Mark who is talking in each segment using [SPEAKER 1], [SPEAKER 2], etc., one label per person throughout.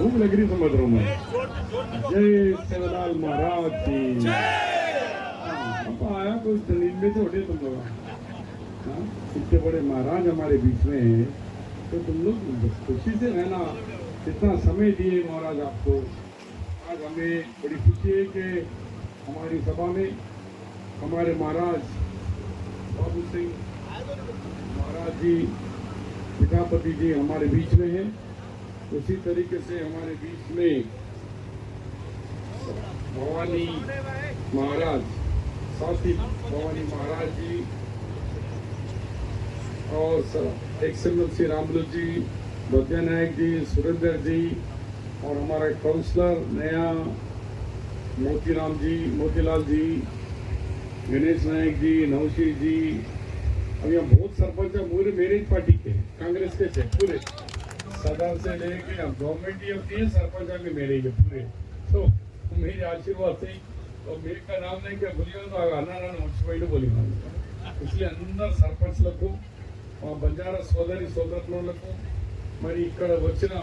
[SPEAKER 1] भूख लग रही समझ रहा हूँ मैं। जय सेवालाल महाराज की। अब आया कुछ नींद में से उठे तुम लोग। हाँ, इतने बड़े महाराज हमारे बीच में हैं, तो तुम लोग खुशी से रहना। इतना समय दिए महाराज आपको। आज हमें बड़ी खुशी है कि हमारी सभा में हमारे महाराज बाबू सिंह महाराज जी, पितापति जी हमारे बीच में हैं। उसी तरीके से हमारे बीच में भवानी महाराज, साथी भवानी महाराज जी और एक्सेलेंसी रामलू जी, भद्या नायक जी, सुरेंद्र जी और हमारा काउंसलर नया मोतीलाल जी, गणेश नायक जी, नौशी जी। अब यहाँ बहुत सरपंच पूरे मेरे ही पार्टी के, कांग्रेस के थे पूरे, सदर से लेके गवर्नमेंट ही अपनी है, सरपंच भी मेरे ही पूरे। तो मेरे आशीर्वाद से और मेरे का नाम नहीं क्या बोलिए तो अना बोली, इसलिए अंदर सरपंच లకు బంజారా సోదరి సోదరులకు మరి ఇక్కడ వచ్చిన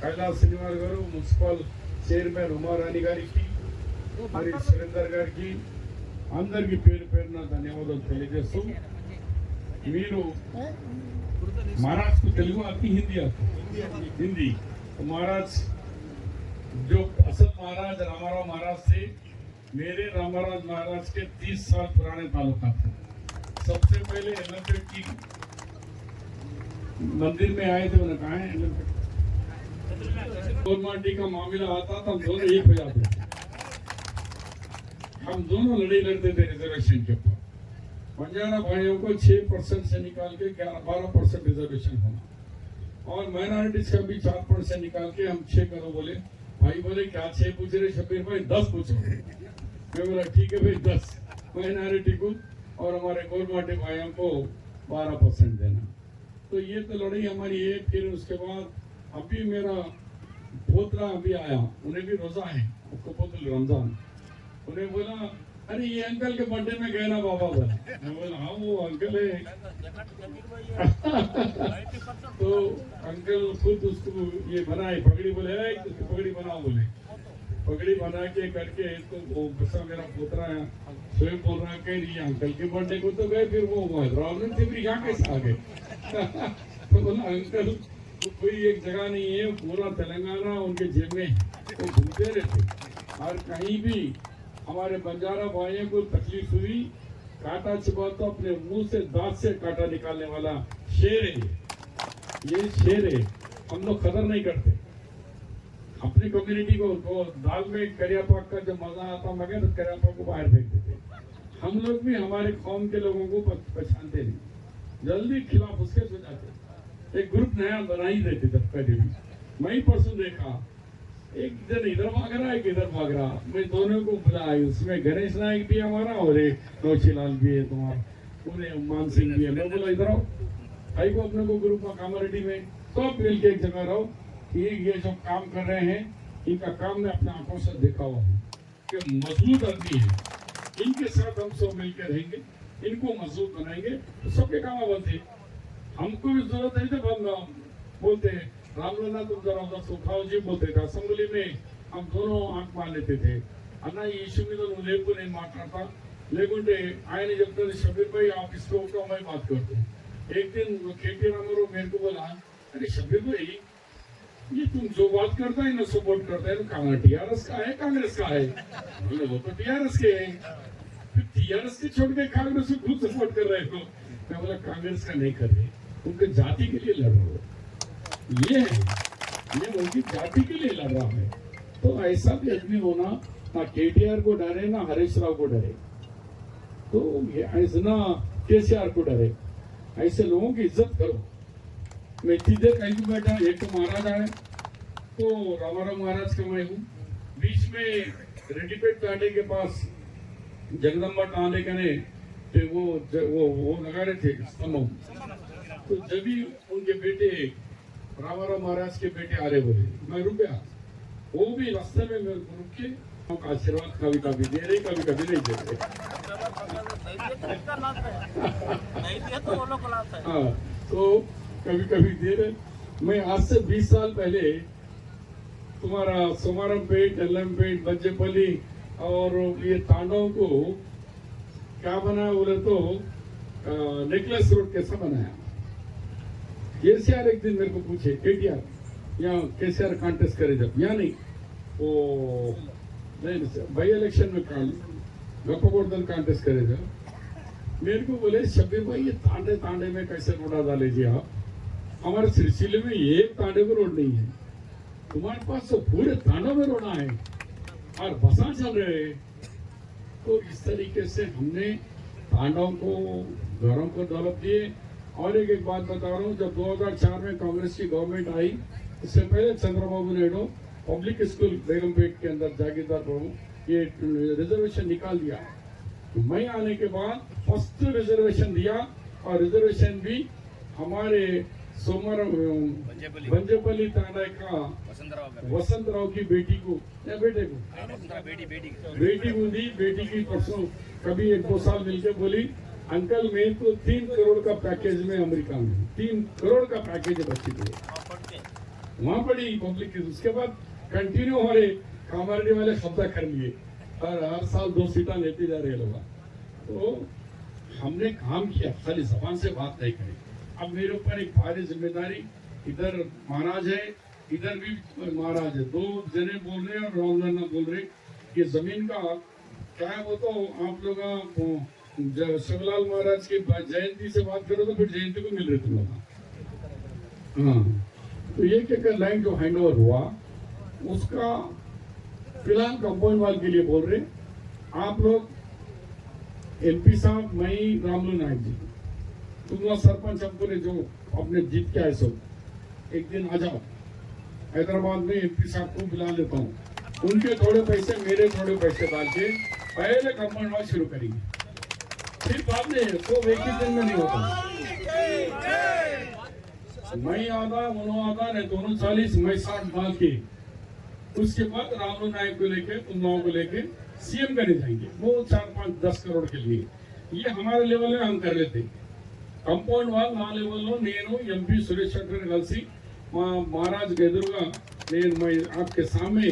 [SPEAKER 1] కైలాస్ శ్రీనివాస్ గారు, మున్సిపల్ చైర్మన్ ఉమారాణి గారికి, మరి సురేందర్ గారికి అందరికి పేరు పేరున ధన్యవాదాలు తెలియజేస్తూ, మీరు महाराज को तेलुगु आती, हिंदी आती? हिंदी। तो महाराज जो असल महाराज रामाराव महाराज थे, मेरे रामाराव महाराज के 30 साल पुराने ताल्लुका थे। सबसे पहले एलनपेट की मंदिर में आए थे, उन्होंने कहा है गोलमाटी का मामला आता था, हम दोनों एक हो जाते थे। हम दोनों लड़ाई लड़ते थे रिजर्वेशन के ऊपर। बंजारा भाइयों को 6% से निकाल के 12% रिजर्वेशन होना, और माइनॉरिटीज का भी 4% निकाल के हम 6 करो बोले। भाई बोले क्या 6 पूछ रहे शबीर भाई, 10 पूछो। मैं बोला ठीक है भाई, 10 माइनॉरिटी को और हमारे गोलमाटी भाइयों को 12% देना। तो ये तो लड़ाई हमारी है। फिर उसके बाद अभी मेरा पोतरा अभी आया, उन्हें भी रोजा है, रमजान। उन्हें बोला अरे ये अंकल के बर्थडे में गए ना बाबा बोला। मैं बोला हाँ वो अंकल है। तो अंकल खुद उसको ये बनाए पगड़ी, बोले पगड़ी बनाओ बोले। पगड़ी बना के करके तो वो बच्चा मेरा पोतरा है स्वयं बोल रहा है कि अंकल के बर्थडे को तो गए, फिर वो रावण से भी यहाँ कैसे आ गए। तो बोला अंकल तो कोई एक जगह नहीं है, पूरा तेलंगाना उनके जेब में, वो घूमते रहते। और कहीं भी हमारे बंजारा भाइयों को तकलीफ हुई, कांटा चुभा तो अपने मुंह से दांत से कांटा निकालने वाला शेर है ये शेर है। हम लोग कदर नहीं करते अपनी कम्युनिटी को। दाल में करिया पाक का जो मजा आता मगर तो करिया पाक को बाहर फेंक देते। हम लोग भी हमारे कौम के लोगों को पहचानते नहीं, जल्दी खिलाफ उसके हो जाते। एक ग्रुप नया बना ही देते जब पहले भी। मैं ही परसों देखा एक जन इधर भाग रहा, एक इधर भाग रहा। मैं दोनों को बुलाया, उसमें गणेश नायक भी हमारा और एक नौशीलाल भी है तुम्हारा, पूरे मान सिंह भी है। मैं बोला इधर आओ भाई को अपने को ग्रुप में कामारेड्डी में सब मिल के एक जगह रहो। ये जो काम कर रहे हैं इनका काम मैं अपने आंखों से देखा हुआ हूँ कि मजबूत आदमी है। इनके साथ हम सब मिलकर रहेंगे, इनको मजबूत बनाएंगे तो सबके काम बनते। हमको भी जरूरत नहीं थे, बोलते रामलला तुम जरा उधर सुखाओ जी बोलते थे। असेंबली में हम दोनों आंख मार लेते थे, अन्ना ఈ ఇష్యూ మీద నువ్వు లేకు నేను మాట్లాడతా, లేకుంటే ఆయన చెప్తారు शबीर भाई आप इसको उठाओ मैं बात करता हूँ। एक दिन केटी रामाराव मेरे को बोला अरे शबीर भाई ये तुम जो बात करता है ना सपोर्ट करता है, कहाँ टीआरएस का है कांग्रेस का है? बोले वो तो टीआरएस के है, फिर टीआरएस के छोड़ के कांग्रेस को खुद सपोर्ट कर रहे हो। मैं बोला कांग्रेस का नहीं कर रहे, उनके जाति के लिए लड़ रहे हो। ये उनकी जाति के लिए लड़ रहा है। तो ऐसा भी आदमी होना ना केटीआर को डरे ना हरीश राव को डरे, तो ऐसे ना केसीआर को डरे। ऐसे लोगों की इज्जत करो। मैं सीधे कहीं भी बैठा, एक तो महाराज आए तो रामाराव महाराज का मैं हूँ, बीच में रेडीपेट घाटे के पास जगदम्बा टाले कने वो लगा रहे थे स्तंभ। तो जब भी उनके बेटे रामाराव महाराज के बेटे आ रहे बोले, मैं रुक गया। वो भी रास्ते में रुक के आशीर्वाद कभी कभी दे रहे, कभी कभी नहीं दे रहे। हाँ, तो कभी कभी दे रहे। मैं आज से 20 साल पहले तुम्हारा सोमारमपेट, एल्लमपेट, बज्जेपल्ली और ये तांडव को क्या बनाया बोले तो नेकलेस रोड कैसा बनाया। केसीआर एक दिन मेरे को पूछे, केटीआर यहाँ केसीआर कॉन्टेस्ट करे जब, यहाँ नहीं वो नहीं बाई इलेक्शन में गप्पगोर्धन कॉन्टेस्ट करे जब, मेरे को बोले शब्बीर भाई ये तांडे तांडे में कैसे रोड़ा डालेजिए आप, हमारे सिलसिले में एक तांडे में रोड नहीं है, तुम्हारे पास तो पूरे तांडों में रोड़ा है और बसा चल रहे हैं। तो इस तरीके से हमने तांडव को घरों को डेवलप किए। और एक बात बता रहा हूँ, जब 2004 में कांग्रेस की गवर्नमेंट आई, इससे पहले चंद्रबाबू नायडू पब्लिक स्कूल बेगमपेट के अंदर जागीरदार प्रभु ये रिजर्वेशन निकाल दिया। तो मैं आने के बाद फर्स्ट रिजर्वेशन दिया और रिजर्वेशन भी हमारे सोमर बंजेपल्ली तांडा का वसंतराव की बेटी को या बेटे को बेटी को दी। बेटी की परसों कभी 1-2 साल मिलके बोली अंकल मैं तो 3 करोड़ का पैकेज में अमेरिका में 3 करोड़ का पैकेज है बच्ची को, वहां पड़ी पब्लिक। उसके बाद कंटिन्यू हमारे कामारेड्डी वाले कब्जा कर लिए और हर साल 2 सीटा लेते जा रहे लोग। तो हमने काम किया, खाली जबान से बात नहीं करी। अब मेरे ऊपर एक भारी जिम्मेदारी, इधर महाराज है इधर भी महाराज है, 2 जने बोल रहे और रामलन्ना बोल रहे कि जमीन का क्या है वो तो आप लोग जब शिवलाल महाराज की जयंती से बात करो तो फिर जयंती को मिल रहे तुम लोग। हाँ, तो ये क्या लैंड जो हैंड ओवर हुआ उसका फिलहाल कंपाउंड वाल के लिए बोल रहे आप लोग। एमपी साहब मई रामलू नायक जी तुम सरपंच हमको ने जो अपने जीत के आए सो एक दिन आ जाओ हैदराबाद में, एमपी साहब को बुला लेता हूँ, उनके थोड़े पैसे मेरे थोड़े पैसे डाल के पहले कंपाउंड वाल शुरू करेंगे, फिर बाद में तो एक ही दिन में नहीं होता। मैं आधा उन्होंने आधा नहीं दोनों 40 मैं 60 डाल के उसके बाद रामलू नायक को लेके तुम लोगों को लेके सीएम करने जाएंगे, वो 4-5-10 करोड़ के लिए। ये हमारे लेवल में हम कर लेते। कंपाउंड वाल ना लेवल లో నేను ఎంపీ సురేష్ శెట్టిని కలిసి మా महाराज గెదురుగా मैं आपके सामने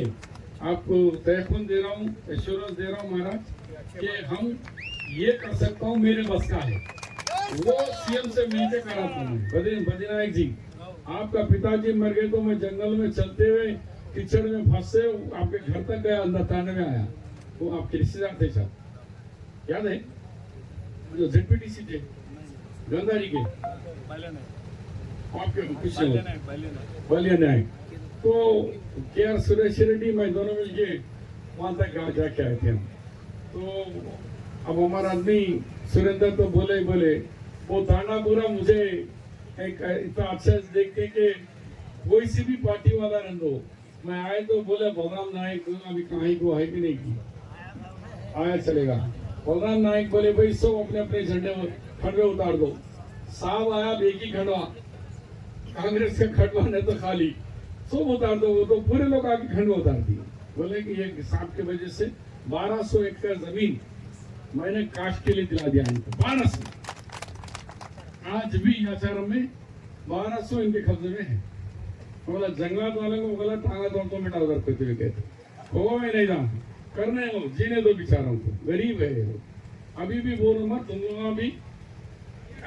[SPEAKER 1] आपको तयखुन दे रहा हूँ, एश्योरेंस दे रहा हूँ महाराज कि हम ये कर सकता हूँ, मेरे बस का है। वो सीएम से मिलकर कराता हूँ। बद्रीनायक जी आपका पिताजी मर गए तो मैं जंगल में चलते हुए कीचड़ में फंसे आपके घर तक गया, अंदर ताने में आया। वो आपके रिश्तेदार थे साहब, याद है जो ZPTC थे गंधारी के आपके बलिया नायक। तो KR सुरेश रेड्डी मैं दोनों मिलके वहां तक जाके आए थे हम। तो अब हमारा आदमी सुरेंद्र तो बोले वो ताना पूरा मुझे एक इतना अच्छा देखते कि कोई सी भी पार्टी वाला रन दो, मैं आए तो बोले बलराम नायक अभी कहीं को है कि नहीं की आया चलेगा। बलराम नायक बोले भाई सब अपने अपने झंडे खड़वे उतार दो। साहब आया एक ही खड़वा, कांग्रेस का खड़वा नहीं तो खाली सब उतार दो। वो तो पूरे लोग आके खंडवा उतार दिए। बोले कि ये सांप की वजह से 1200 एकड़ जमीन मैंने कास्ट के लिए दिला दिया इनको। 1200 आज भी आचारम में 1200 इनके कब्जे में है। बोला जंगलात वाले को बोला टांगा तोड़ मिटा उधर करते हुए कहते हो मैं नहीं जानता करने हो जीने दो बेचारों को, गरीब है वो। अभी भी बोलो मत तुम लोग भी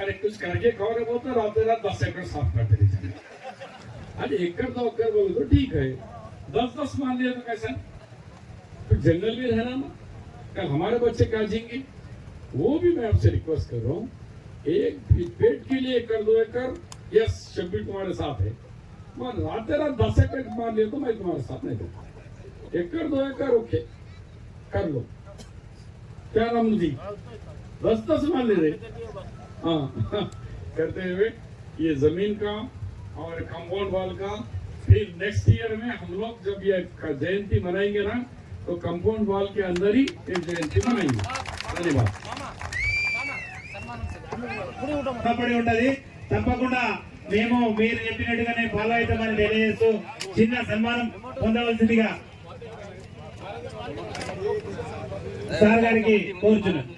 [SPEAKER 1] अरे कुछ करके खाओगे बोलते रात 10 एकड़ साफ करते रहिए। अरे 1 एकड़ 2 एकड़ बोले तो ठीक है, 10-10 मान लिया तो कैसा, तो जंगल भी रहना ना, कल हमारे बच्चे क्या जिएंगे। वो भी मैं आपसे रिक्वेस्ट कर रहा हूँ, एक पेट के लिए 1 एकड़ 2 एकड़ यस शब्बीर तुम्हारे साथ है, मैं रात 10 एकड़ मान लिया तो मैं तुम्हारे साथ नहीं दूंगा। 1 एकड़ 2 एकड़ ओके कर लो, क्या नाम जी 10-10 मान ले रहे। हाँ करते हुए ये जमीन का और कंपाउंड वाल का, फिर नेक्स्ट ईयर में हम लोग जब ये जयंती मनाएंगे ना तो कंपाउंड वाल के अंदर ही ये जयंती मनाएंगे। धन्यवाद।
[SPEAKER 2] పడి ఉంటది తప్పకుండా మేము మీరు చెప్పినట్టుగానే ఫాలో అవుతామని తెలియజేస్తూ చిన్న సన్మానం పొందవలసిందిగా సార్ గారికి కోరుచున్నాను।